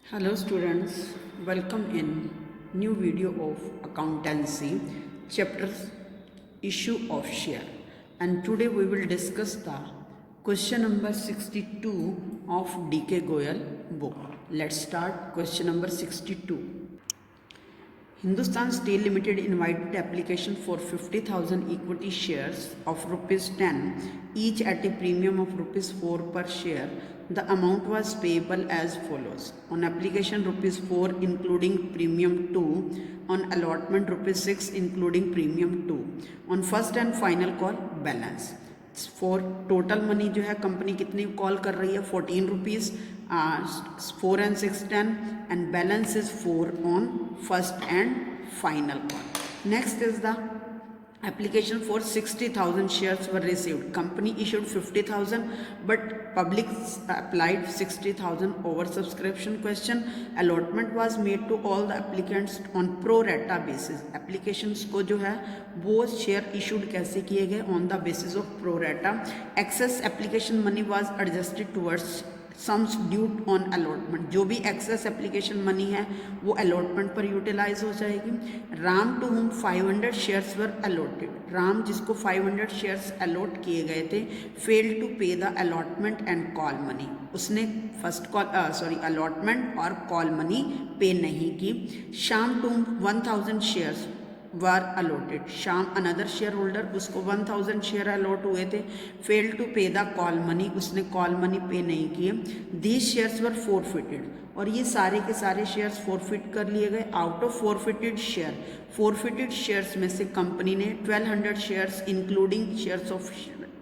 Hello students, welcome in new video of accountancy chapter issue of share, and today we will discuss the question number 62 of DK Goyal book. Let's start question number 62. Hindustan Steel Limited invited application for 50,000 equity shares of rupees 10 each at a premium of rupees 4 per share. The amount was payable as follows: on application rupees 4 including premium 2, on allotment rupees 6 including premium 2, on first and final call balance. For total money जो है company कितनी call कर रही है 14 rupees, 4 and 6 10, and balance is 4 on first and final call. Next is the application for 60,000 shares were received. Company issued 50,000 but public applied 60,000 over subscription question. Allotment was made to all the applicants on pro rata basis. Applications को जो है वो share issued कैसे किए गए? On the basis of pro rata. Excess application money was adjusted towards sums due on allotment. जो भी excess application money है वो अलॉटमेंट पर यूटिलाइज हो जाएगी. Ram to whom 500 shares were allotted. Ram जिसको 500 शेयर्स अलॉट किए गए थे fail to pay the allotment and call money. उसने फर्स्ट कॉल अलॉटमेंट और कॉल मनी पे नहीं की. Shyam to 1000 shares were allotted. Shyam another share holder, उसको 1000 शेयर अलॉट हुए थे, fail to pay the call money, उसने कॉल मनी पे नहीं किए. These shares were forfeited. और ये सारे के सारे शेयर्स फोरफिट कर लिए गए. आउट ऑफ फोरफिटेड शेयर्स में से कंपनी ने 1200 शेयर्स इंक्लूडिंग शेयर्स ऑफ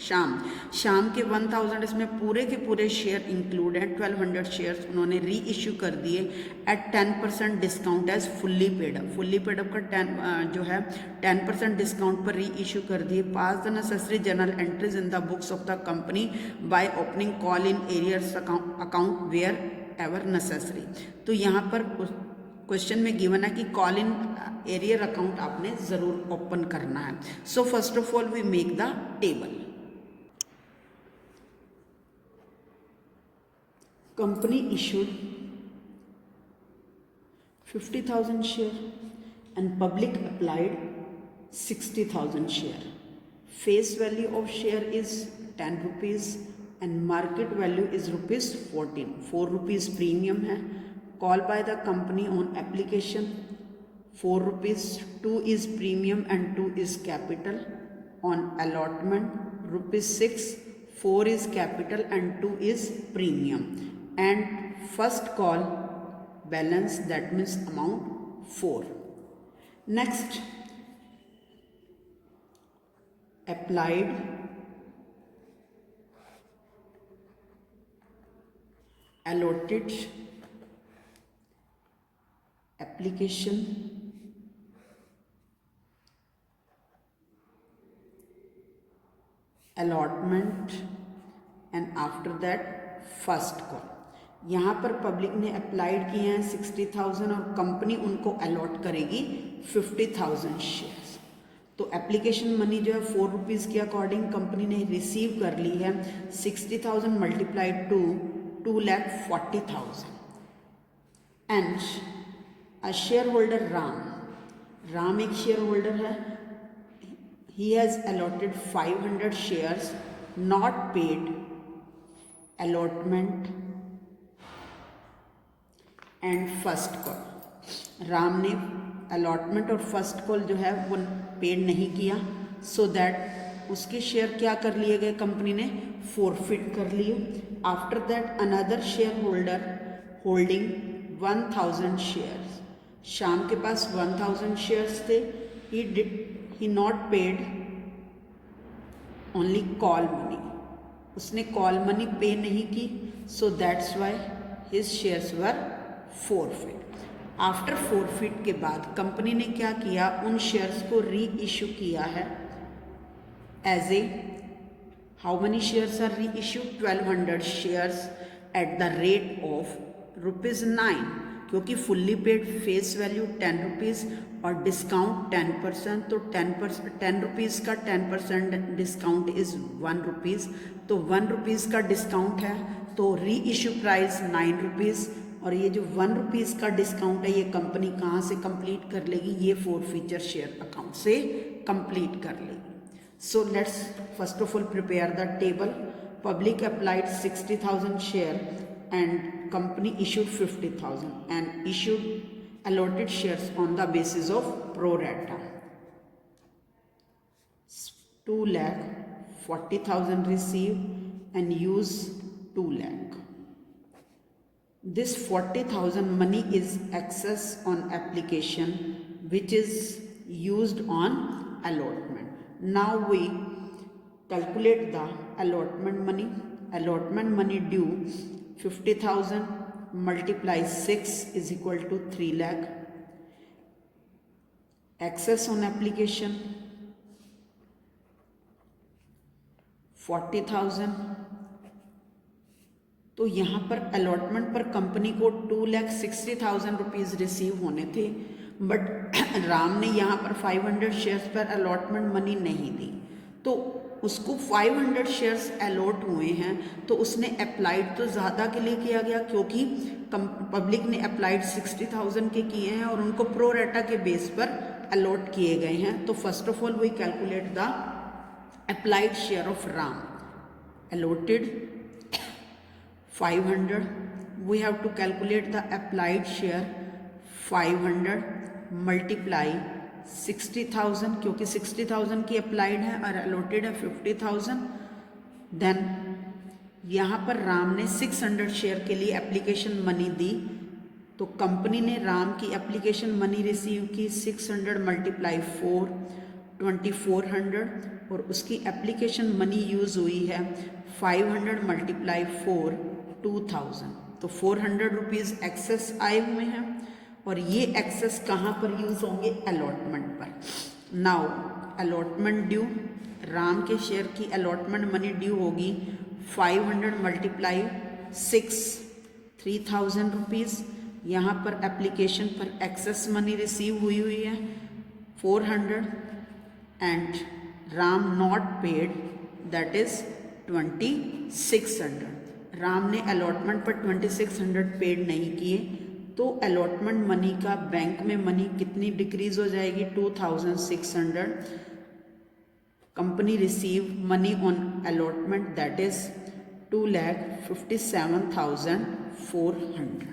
शाम के 1000 इसमें पूरे के पूरे शेयर इंक्लूड हैं. 1200 शेयर्स उन्होंने री इश्यू कर दिए at 10% discount as fully paid up. Fully paid up का 10% डिस्काउंट पर री इश्यू कर दिए. Pass the necessary journal entries in the books of the company by opening call in arrears account wherever necessary. तो यहाँ पर question में given है कि कॉल इन एरियर अकाउंट आपने ज़रूर ओपन करना है. So first of all we make the table. Company issued 50,000 share and public applied 60,000 share. Face value of share is 10 rupees and market value is rupees 14. 4 rupees premium है. Call by the company on application 4 rupees, 2 is premium and 2 is capital. On allotment rupees 6, 4 is capital and 2 is premium. And first call balance, that means amount 4. Next, applied allotted application allotment and after that first call. यहाँ पर public ने applied किए हैं 60,000 और company उनको allot करेगी 50,000 shares. तो application money जो है 4 रुपीज़ के अकॉर्डिंग कंपनी ने रिसीव कर ली है. 60,000 multiplied to 2,40,000 and a share holder Ram एक शेयर होल्डर है. He has allotted 500 shares, not paid allotment and first call. Ram ने अलॉटमेंट और फर्स्ट कॉल जो है वो पेड नहीं किया. सो दैट उसके शेयर क्या कर लिए गए, कंपनी ने फोरफिट कर लिए. After that another share holder holding 1000 shares. Sham के पास 1000 शेयर्स थे. He not paid only call money. उसने कॉल मनी पे नहीं की. So that's why his shares were forfeit. After forfeit के बाद कंपनी ने क्या किया, उन शेयर्स को री इश्यू किया है as a how money shares are reissue 1200 shares at the rate of rupees 9. क्योंकि fully paid face value 10 rupees और डिस्काउंट 10%. तो 10 रुपीज़ का 10% डिस्काउंट इज़ 1 रुपीज़. तो 1 रुपीज़ का डिस्काउंट है तो री इशू प्राइस 9 रुपीज़ और ये जो 1 रुपीज़ का डिस्काउंट है ये कंपनी कहाँ से कंप्लीट कर लेगी, ये फोरफीचर शेयर अकाउंट से कंप्लीट कर लेगी। So let's first of all prepare the table. Public applied 60,000 share and company issued 50,000 and issued allotted shares on the basis of pro rata. 2,40,000 received and use 2 lakh. This 40,000 money is excess on application which is used on allotment. Now we calculate the allotment money. Allotment money due 50,000 multiply 6 is equal to 3 lakh. Excess on application 40,000. तो यहाँ पर allotment पर company को 2,60,000 rupees receive होने थे, but Ram ने यहाँ पर 500 शेयर्स पर अलॉटमेंट मनी नहीं दी, तो उसको 500 शेयर्स अलॉट हुए हैं, तो उसने अप्लाइड तो ज़्यादा के लिए किया गया क्योंकि पब्लिक ने अप्लाइड 60,000 के किए हैं और उनको प्रो रेटा के बेस पर अलॉट किए गए हैं। तो first of all we calculate the applied share of Ram. Allotted 500, we have to calculate the applied share 500 multiply 60,000 क्योंकि 60,000 की अप्लाइड है और अलॉटेड है 50,000। देन यहाँ पर राम ने 600 शेयर के लिए एप्लीकेशन मनी दी, तो कंपनी ने राम की एप्लीकेशन मनी रिसीव की 600 मल्टीप्लाई 4 2400 और उसकी एप्लीकेशन मनी यूज़ हुई है 500 मल्टीप्लाई 4 2000। तो 400 रुपीज़ एक्सेस आए हुए हैं और ये एक्सेस कहाँ पर यूज़ होंगे, अलॉटमेंट पर। नाउ अलॉटमेंट ड्यू, राम के शेयर की अलॉटमेंट मनी ड्यू होगी 500 मल्टीप्लाई 6 3000 रुपीज़। यहाँ पर एप्लीकेशन पर एक्सेस मनी रिसीव हुई है 400 and Ram not paid that is 2600। Ram ने अलॉटमेंट पर 2600 पेड नहीं किए, तो अलॉटमेंट मनी का बैंक में मनी कितनी डिक्रीज हो जाएगी 2600। Company receive money on allotment that is 2,57,400।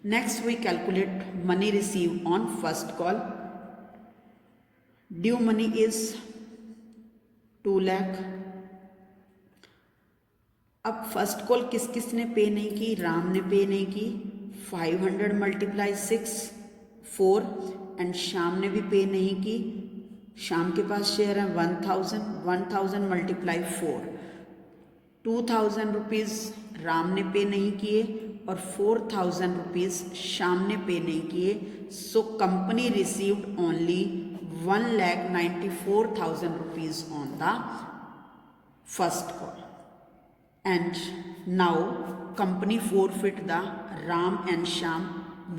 Next we calculate money receive on first call. Due money is 2 lakh. अब फर्स्ट कॉल किस किस ने पे नहीं की, राम ने पे नहीं की 500 मल्टीप्लाई 6 4 एंड श्याम ने भी पे नहीं की, श्याम के पास शेयर है 1000 मल्टीप्लाई 4 2000 रुपीज़ राम ने पे नहीं किए और 4000 रुपीज़ श्याम ने पे नहीं किए। So company received only 1,94,000 rupees on the first call and now company forfeit the Ram and Shyam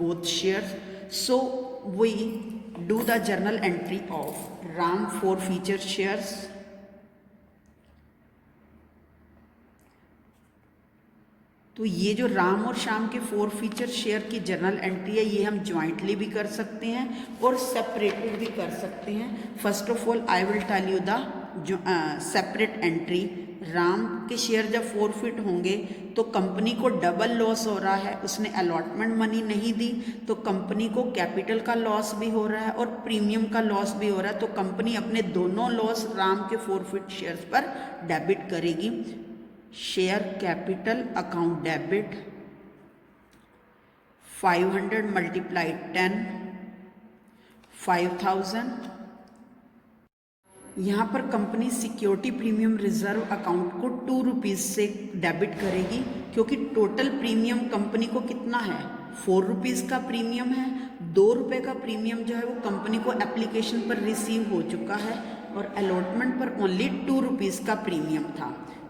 both shares. So we do the journal entry of Ram forfeiture shares. तो ये जो राम और श्याम के फोरफीचर शेयर की journal entry है ये हम jointly भी कर सकते हैं और सेपरेटेड भी कर सकते हैं। First of all I will tell you the separate entry. Ram के शेयर जब फोरफिट होंगे तो कंपनी को डबल लॉस हो रहा है, उसने अलॉटमेंट मनी नहीं दी तो कंपनी को कैपिटल का लॉस भी हो रहा है और प्रीमियम का लॉस भी हो रहा है। तो कंपनी अपने दोनों लॉस राम के फोरफिट शेयर्स पर डेबिट करेगी। Share capital account debit 500 multiply 10 5000। यहाँ पर company security premium reserve account को 2 रुपीज़ से डेबिट करेगी क्योंकि टोटल प्रीमियम कंपनी को कितना है 4 रुपीज़ का प्रीमियम है। 2 रुपये का प्रीमियम जो है वो कंपनी को एप्लीकेशन पर रिसीव हो चुका है और अलॉटमेंट पर ओनली 2 रुपीज़ का प्रीमियम था।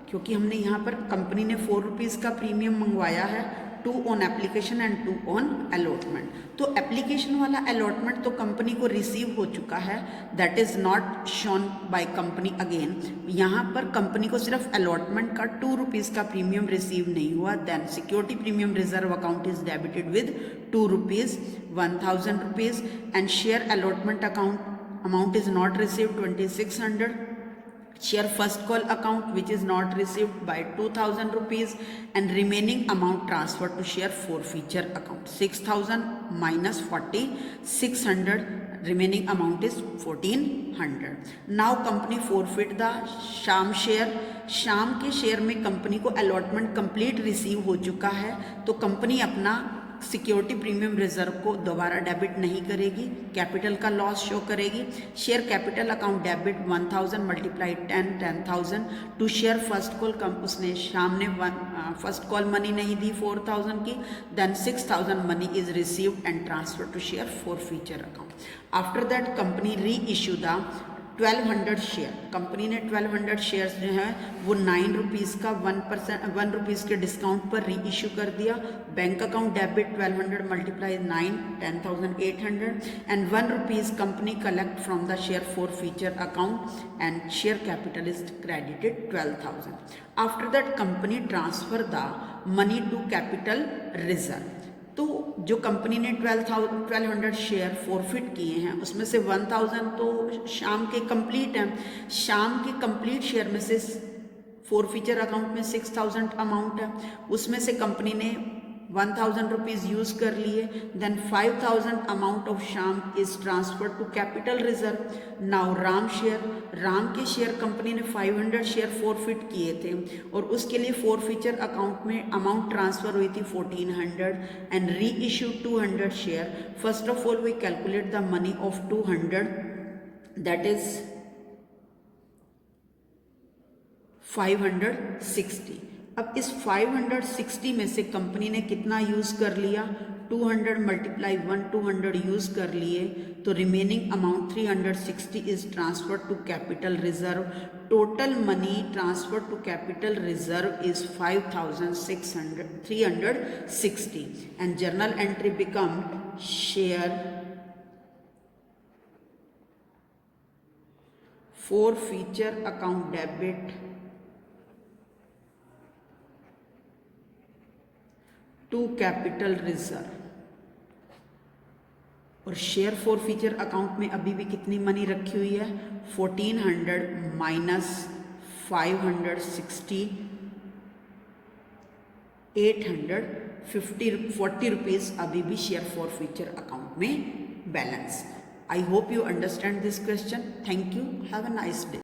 क्योंकि हमने यहाँ पर कंपनी ने 4 रुपीज़ का प्रीमियम मंगवाया है 2 on application and 2 on allotment. तो एप्लीकेशन वाला अलॉटमेंट तो कंपनी को रिसीव हो चुका है, that is not shown by company again. यहाँ पर कंपनी को सिर्फ अलॉटमेंट का 2 रुपीज़ का प्रीमियम रिसीव नहीं हुआ। Then security premium reserve account is debited with 2 rupees 1000 rupees and share allotment account amount is not received 2600, share first call account which is not received by 2000 rupees and remaining amount transferred to share forfeiture account 6000 minus 40 600, remaining amount is 1400. now company forfeit the शाम share. शाम के share में company को allotment complete receive हो चुका है, तो company अपना सिक्योरिटी प्रीमियम रिजर्व को दोबारा डेबिट नहीं करेगी, कैपिटल का लॉस शो करेगी। Share capital account debit 1000 multiply 10,000 to share first call उसने शाम ने फर्स्ट कॉल मनी नहीं दी 4000 की, then 6000 money is received and transfer to share forfeiture account. After that company reissue the 1200 share. Company ने 1200 shares जो है वो 9 rupees का 1 रुपीज़ के डिस्काउंट पर री इशू कर दिया। Bank account debit 1200 multiply 9 10,800 and 1 rupees company collect from the share forfeiture account and share capital is credited 12,000। After that company transfer the money to capital reserve. तो जो company ने 1200 share forfeit किए हैं उसमें से 1000 तो शाम के कंप्लीट हैं। शाम के कंप्लीट शेयर में से फॉरफीचर अकाउंट में 6000 अमाउंट है, उसमें से कंपनी ने 1000 रुपीज़ यूज़ कर लिए। Then 5000 amount of Shyam is transfer to capital reserve. Now Ram share, Ram के शेयर कंपनी ने 500 शेयर फॉरफिट किए थे और उसके लिए फॉरफीचर अकाउंट में अमाउंट ट्रांसफ़र हुई थी 1400 and reissue 200 share. First of all we calculate the money of 200, that is 560। अब इस 560 में से कंपनी ने कितना यूज़ कर लिया, 200 मल्टीप्लाई 1 200 यूज़ कर लिए, तो remaining amount 360 is transfer to capital reserve. Total money transfer to capital reserve is 360 and journal entry become share forfeiture account debit to capital reserve. और शेयर फॉरफीचर अकाउंट में अभी भी कितनी मनी रखी हुई है, 1400 माइनस 560 840 रुपीज़ अभी भी शेयर फॉरफीचर अकाउंट में balance. I hope you understand this question. Thank you, have a nice day.